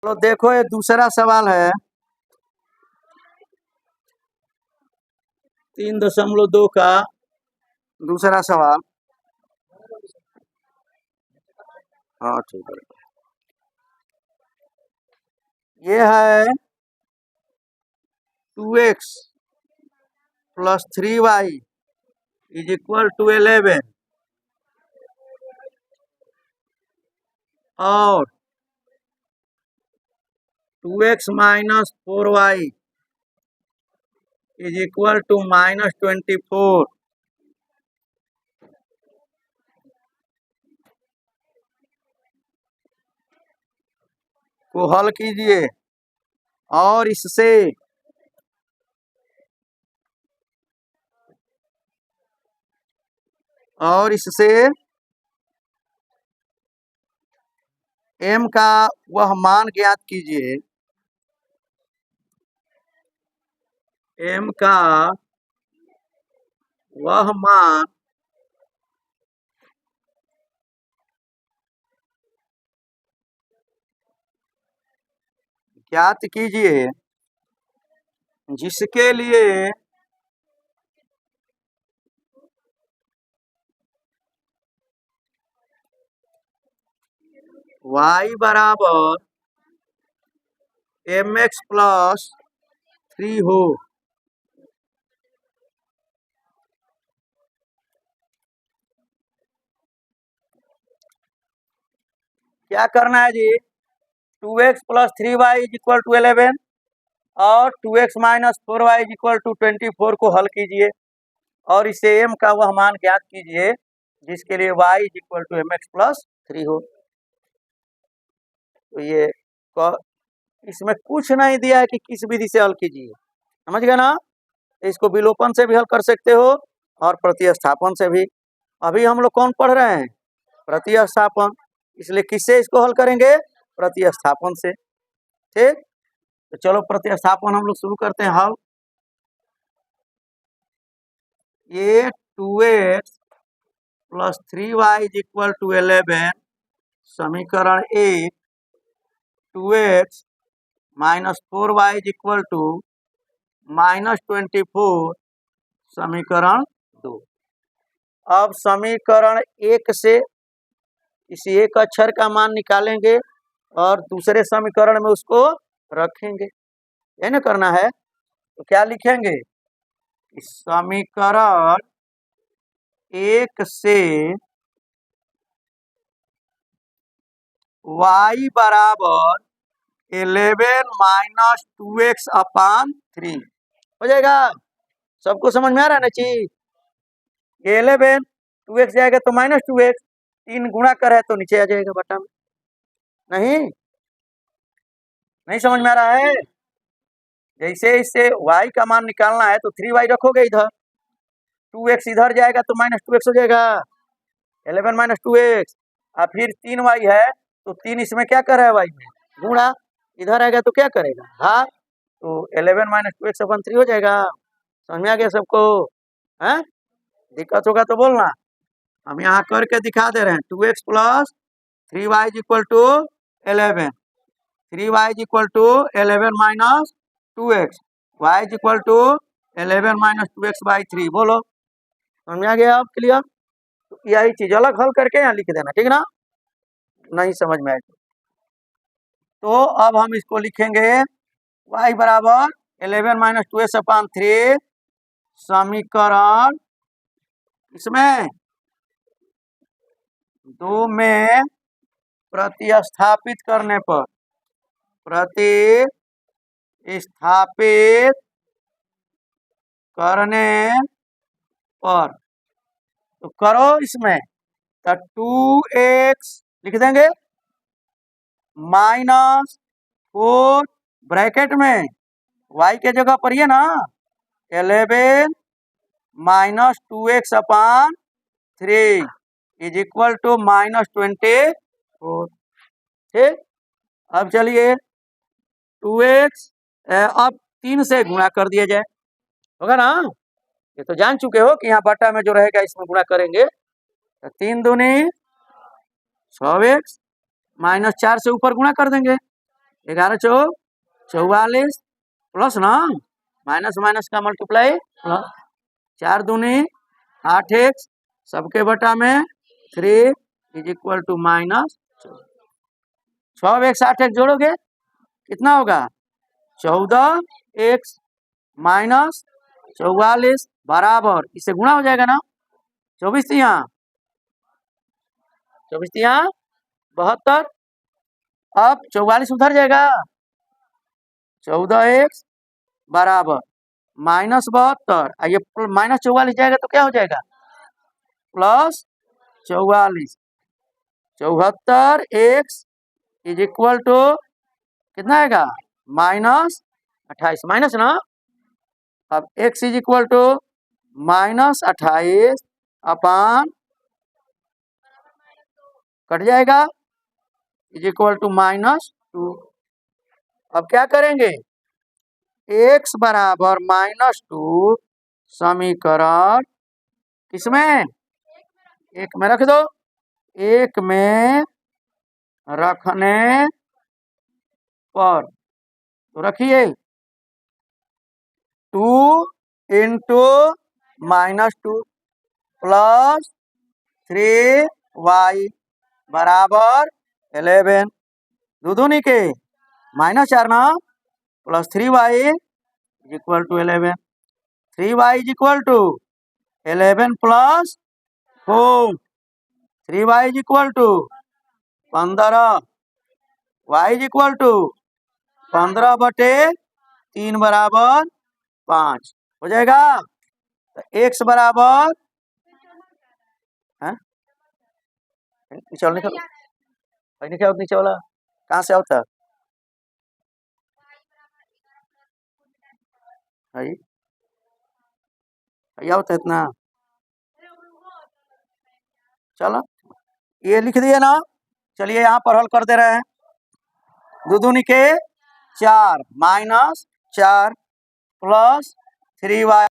तो देखो ये दूसरा सवाल है 3.2 का दूसरा सवाल। हाँ ठीक है। ये है 2x plus 3y is equal to 11 और 2x minus 4y is equal to minus 24 को हल कीजिए और इससे m का वह मान ज्ञात कीजिए, m का वह मान ज्ञात कीजिए जिसके लिए y बराबर mx प्लस 3 हो। क्या करना है जी? 2x plus 3y is equal to 11 और 2x minus 4y is equal to 24 को हल कीजिए और इसे m का वह मान ज्ञात कीजिए जिसके लिए y is equal to mx plus 3 हो। तो ये इसमें कुछ नहीं दिया है कि किस विधि से हल कीजिए, समझ गए ना? इसको विलोपन से भी हल कर सकते हो और प्रतिस्थापन से भी। अभी हम लोग कौन पढ़ रहे हैं? प्रतिस्थापन, इसलिए किससे इसको हल करेंगे? प्रतिस्थापन से। ठीक, तो चलो प्रतिस्थापन हम लोग शुरू करते हैं हल। ये 2x plus 3y is equal to 11 समीकरण 1, 2x minus 4y is equal to minus 24 समीकरण 2। अब समीकरण 1 से इसी एक अक्षर का मान निकालेंगे और दूसरे समीकरण में उसको रखेंगे, ये ना करना है। तो क्या लिखेंगे? इस समीकरण 1 से y बराबर 11 माइनस 2x अपान 3 हो जाएगा। सबको समझ में आ रहा है ना चीज? 11 2x जाएगा तो माइनस 2x, 3 गुणा कर है तो नीचे आ जाएगा बटा में। नहीं समझ में आ रहा है? जैसे इससे y का मान निकालना है तो 3y रखोगे इधर, 2x इधर जाएगा तो माइनस 2x हो जाएगा, 11 माइनस 2x। और फिर 3y है तो 3 इसमें क्या कर रहा है? y में गुणा, इधर आएगा तो क्या करेगा? भाग, तो 11 माइनस 2x अपन 3 हो जाएगा। समझ में आ गया सबको? है दिक्कत होगा तो बोलना, हम यहाँ करके दिखा दे रहे हैं। 2x plus 3y is equal to 11, 3y is equal to 11 minus 2x, y is equal to 11 minus 2x by 3। बोलो समझ में आ गया? अब क्लियर? तो यही चीज अलग हल करके यहाँ लिख देना, ठीक ना? नहीं समझ में आए तो अब हम इसको लिखेंगे y बराबर 11 माइनस 2x अपान 3 समीकरण इसमें 2 में प्रतिस्थापित करने पर, प्रतिस्थापित करने पर, तो करो इसमें तो 2x लिख देंगे माइनस 4 ब्रैकेट में y के जगह पर ये ना 11 minus 2x upon 3 is equal to minus 24। ठीक, अब चलिए 2x अब 3 से गुणा कर दिया जाए, होगा ना? ये तो जान चुके हो कि यहाँ बटा में जो रहेगा इसमें गुणा करेंगे तो 3 दूनी 6x माइनस 4 से ऊपर गुणा कर देंगे 11 चौ 44 प्लस ना माइनस माइनस का मल्टीप्लाई प्लस 4 दूनी 8x सबके बटा में 3 is equal to minus 6x 8x जोड़ोगे कितना होगा 14x माइनस 44 बराबर इससे गुणा हो जाएगा ना 24 यहाँ 72 अब 44 उधर जाएगा 14x बराबर माइनस 72 ये माइनस 44 जाएगा तो क्या हो जाएगा plus 44 74x is equal to कितना आएगा माइनस 28 माइनस ना अब x is equal to minus 28 upon cut जाएगा इज इक्वल टू -2। अब क्या करेंगे x बराबर -2 समीकरण किसमें एक में रख दो एक में रखने पर तो रखिए 2 इंटू -2 प्लस 3y बराबर 11 दूनी के -4 ना plus 3y is equal to 11 3y is equal to 11 plus 4 3y is equal to 15 y is equal to 15/3 बराबर 5 हो जाएगा तो x बराबर नीचे वाला कहाँ से आता होता है इतना चलो ये लिख दिए ना चलिए यहाँ पर हल कर दे रहे हैं दूनी के 4 -4 प्लस 3y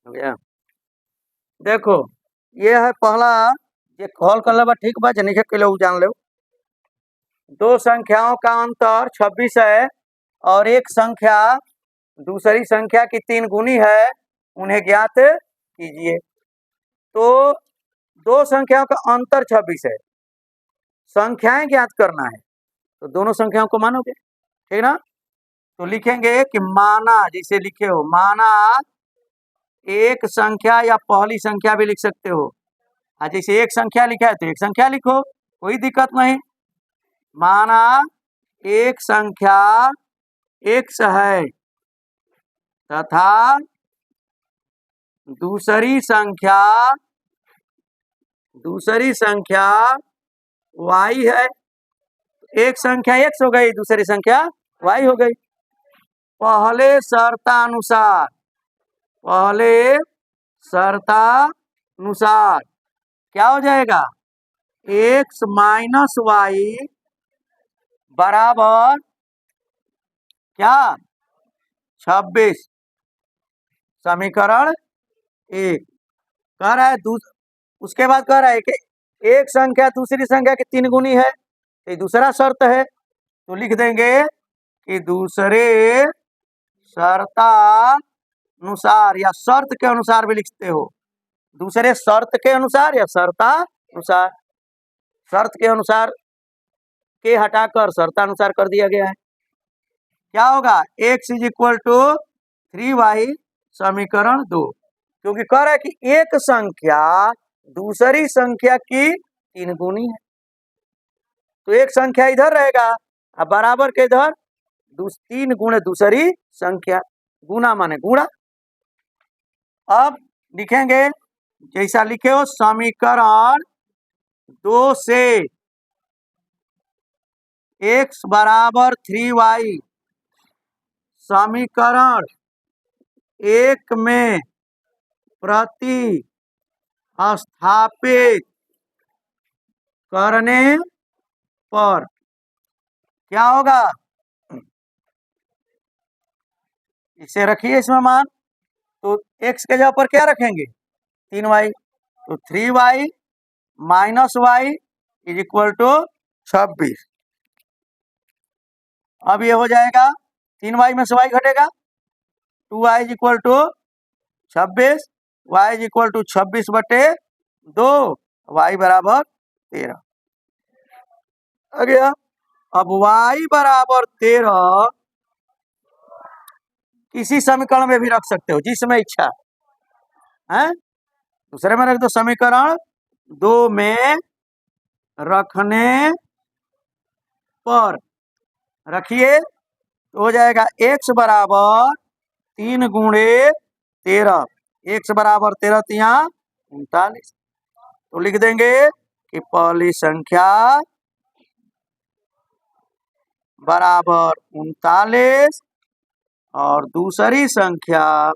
हो गया देखो ये है पहला ये कॉल कर लेबा ठीक बा नहीं के जान लो दो संख्याओं का अंतर 26 है और एक संख्या दूसरी संख्या की 3 गुनी है, उन्हें ज्ञात कीजिए। तो दो संख्याओं का अंतर 26 है, संख्याएं ज्ञात करना है, तो दोनों संख्याओं को मानोगे, ठीक ना। तो लिखेंगे कि माना, जैसे लिखे हो माना एक संख्या या पहली संख्या भी लिख सकते हो। जैसे एक संख्या लिखा है तो एक संख्या लिखो, कोई दिक्कत नहीं। माना एक संख्या x है तथा दूसरी संख्या y है। एक संख्या x हो गई, दूसरी संख्या y हो गई। पहले शर्तानुसार क्या हो जाएगा, x माइनस वाई बराबर क्या 26, समीकरण 1 कह रहा है। उसके बाद कह रहा है कि एक संख्या दूसरी संख्या की 3 गुनी है, तो दूसरा शर्त है, तो लिख देंगे कि दूसरे शर्तानुसार या शर्त के अनुसार भी लिखते हो, दूसरे शर्त के अनुसार या शर्तानुसार। शर्त के अनुसार के हटाकर शर्तानुसार कर दिया गया है। क्या होगा, x is equal to 3y समीकरण 2, क्योंकि कह रहा है कि एक संख्या दूसरी संख्या की 3 गुनी है, तो एक संख्या इधर रहेगा अब बराबर के इधर 3 गुणे दूसरी संख्या, गुना माने गुणा। अब लिखेंगे जैसा लिखे हो, समीकरण 2 से x बराबर 3y समीकरण 1 में प्रति स्थापित करने पर क्या होगा, इसे रखिए इसमें मान, तो x के जगह पर क्या रखेंगे 3y, तो 3y minus Y is equal to 26। अब ये हो जाएगा 3y में से y घटेगा, 2y is equal to 26, y is equal to 26/2, y बराबर 13 आ गया। अब y बराबर 13 किसी समीकरण में भी रख सकते हो जिसमें इच्छा है, दूसरे में रख दो, समीकरण 2 में रखने पर रखिए तो हो जाएगा x बराबर 3 गुणे 13, x बराबर 13 यहाँ 39, तो लिख देंगे कि पहली संख्या बराबर 39 और दूसरी संख्या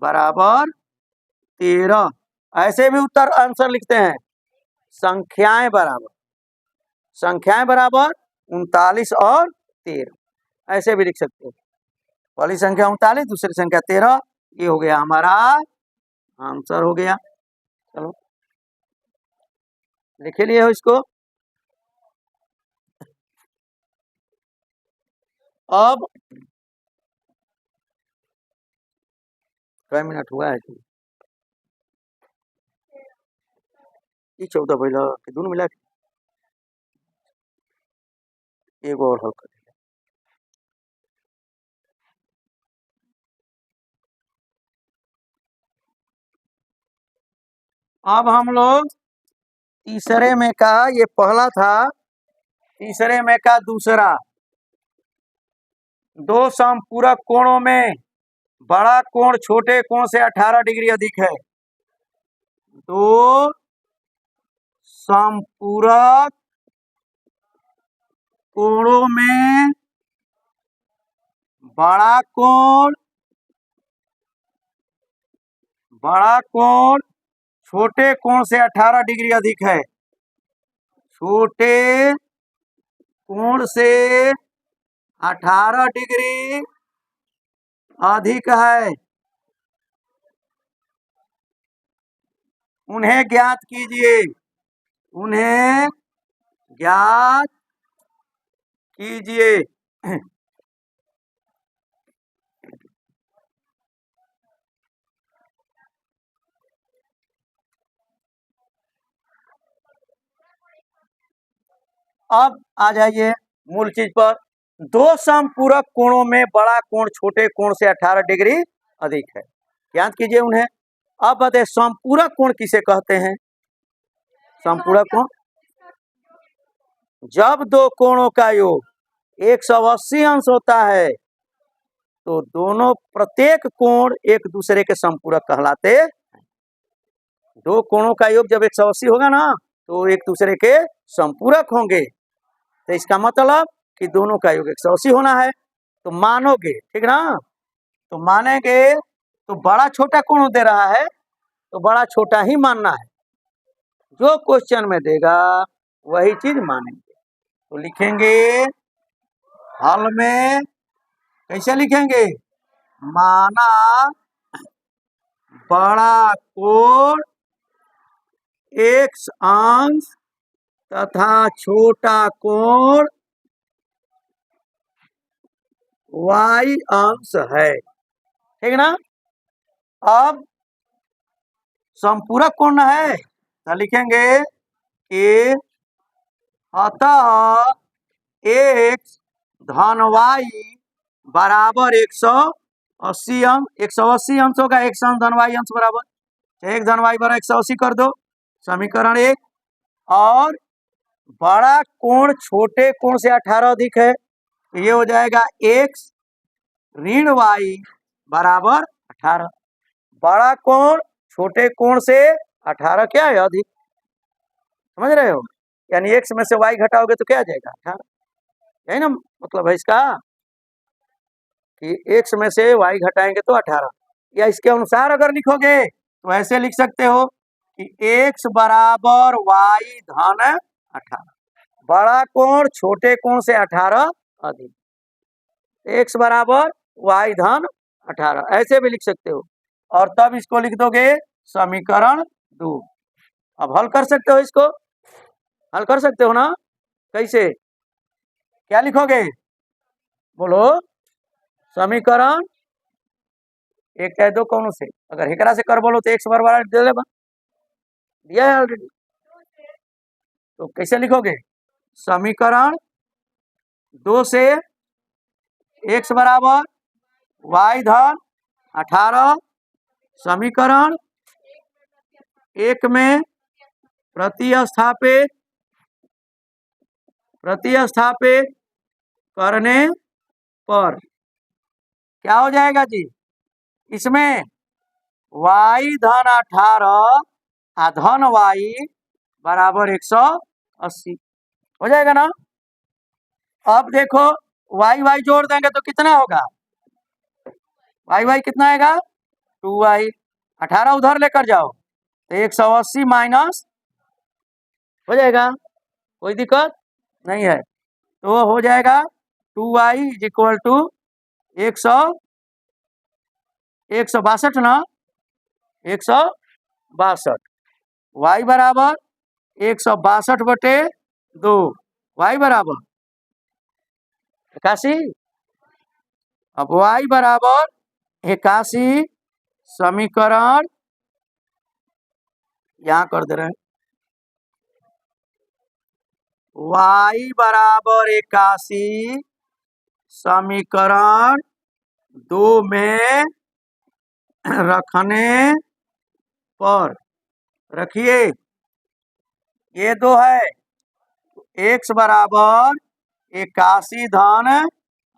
बराबर 13। ऐसे भी उत्तर आंसर लिखते हैं, संख्याएं बराबर 39 और 13, ऐसे भी लिख सकते हो। पहली संख्या 39, दूसरी संख्या 13, ये हो गया हमारा आंसर हो गया। चलो लिख लिए हो इसको। अब कई मिनट हुआ है, ये 14 पहला कि दोनों मिला के एक और हल कर। अब हम लोग तीसरे में का, ये पहला था, तीसरे में का दूसरा, दो समपूरक कोणों में बड़ा कोण छोटे कोण से 18 डिग्री अधिक है। दो समपूरक कोणों में बड़ा कोण छोटे कोण से 18 डिग्री अधिक है, छोटे कोण से 18 डिग्री अधिक है, उन्हें ज्ञात कीजिए, उन्हें ज्ञात कीजिए। अब आ जाइए मूल चीज पर। दो समपूरक कोणों में बड़ा कोण छोटे कोण से 18 डिग्री अधिक है, याद कीजिए उन्हें। अब बताइए समपूरक कोण किसे कहते हैं? समपूरक कोण जब दो कोणों का योग 180 अंश होता है तो दोनों प्रत्येक कोण एक दूसरे के समपूरक कहलाते हैं। दो कोणों का योग जब 180 होगा ना तो एक दूसरे के समपूरक होंगे। तो इसका मतलब कि दोनों का योग 180 होना है। तो मानोगे, ठीक ना? तो मानेंगे तो बड़ा छोटा कोण दे रहा है तो बड़ा छोटा ही मानना है। जो क्वेश्चन में देगा वही चीज मानेंगे। तो लिखेंगे हल में, कैसे लिखेंगे? माना बड़ा कोण x अंश तथा छोटा कोण y अंश है, ठीक ना? अब समपूरक कोण है तो लिखेंगे कि अतः x धन y बराबर 180 अंश। 180 अंश होगा, x अंश धन y अंश बराबर, एक धन y बराबर 180 कर दो, समीकरण 1। और बड़ा कोण छोटे कोण से 18 अधिक है तो ये हो जाएगा x ऋण y बराबर 18। बड़ा कोण छोटे कोण से 18 क्या है? अधिक। समझ रहे हो? यानी x में से y घटाओगे तो क्या आ जाएगा? 18। यही ना मतलब है इसका, कि x में से y घटाएंगे तो 18। या इसके अनुसार अगर लिखोगे तो ऐसे लिख सकते हो कि x बराबर y धन 18। बड़ा कोण छोटे कोण से 18 अधिक, x बराबर y धन 18, ऐसे भी लिख सकते हो। और तब इसको लिख दोगे समीकरण 2। अब हल कर सकते हो, इसको हल कर सकते हो ना? कैसे, क्या लिखोगे? बोलो। समीकरण एक कह दो कौन से, अगर हेकरा से कर बोलो तो x बराबर दे देगा, दिया है ऑलरेडी। तो कैसे लिखोगे? समीकरण 2 से x बराबर y धन 18, समीकरण 1 में प्रतिस्थापित करने पर क्या हो जाएगा जी? इसमें y धन 18 धन y बराबर 180 हो जाएगा ना? अब देखो y जोड़ देंगे तो कितना होगा? y कितना आएगा? 2y। 18 उधर लेकर जाओ तो 180 माइनस हो जाएगा, कोई दिक्कत नहीं है। तो हो जाएगा 2y इज इक्वल टू 162 ना, 162। y बराबर 162/2, y बराबर 81। अब y बराबर 81, समीकरण यहां कर दे रहे हैं, y बराबर 81 समीकरण 2 में रखने पर, रखिए ये 2 है, x बराबर 81 धन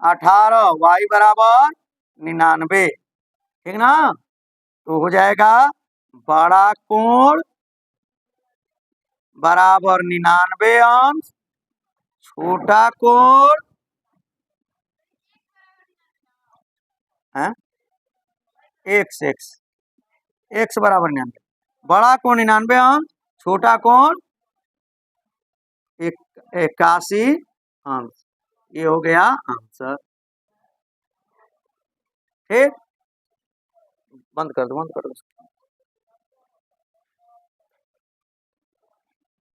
18, y बराबर 99, ठीक ना? तो हो जाएगा बड़ा कोण बराबर 99 अंश, छोटा कोण x बराबर 99, बड़ा कोण 99 अंश, छोटा कोण 81 अंश। ये हो गया आंसर। ठीक, बंद कर दो, बंद कर दो।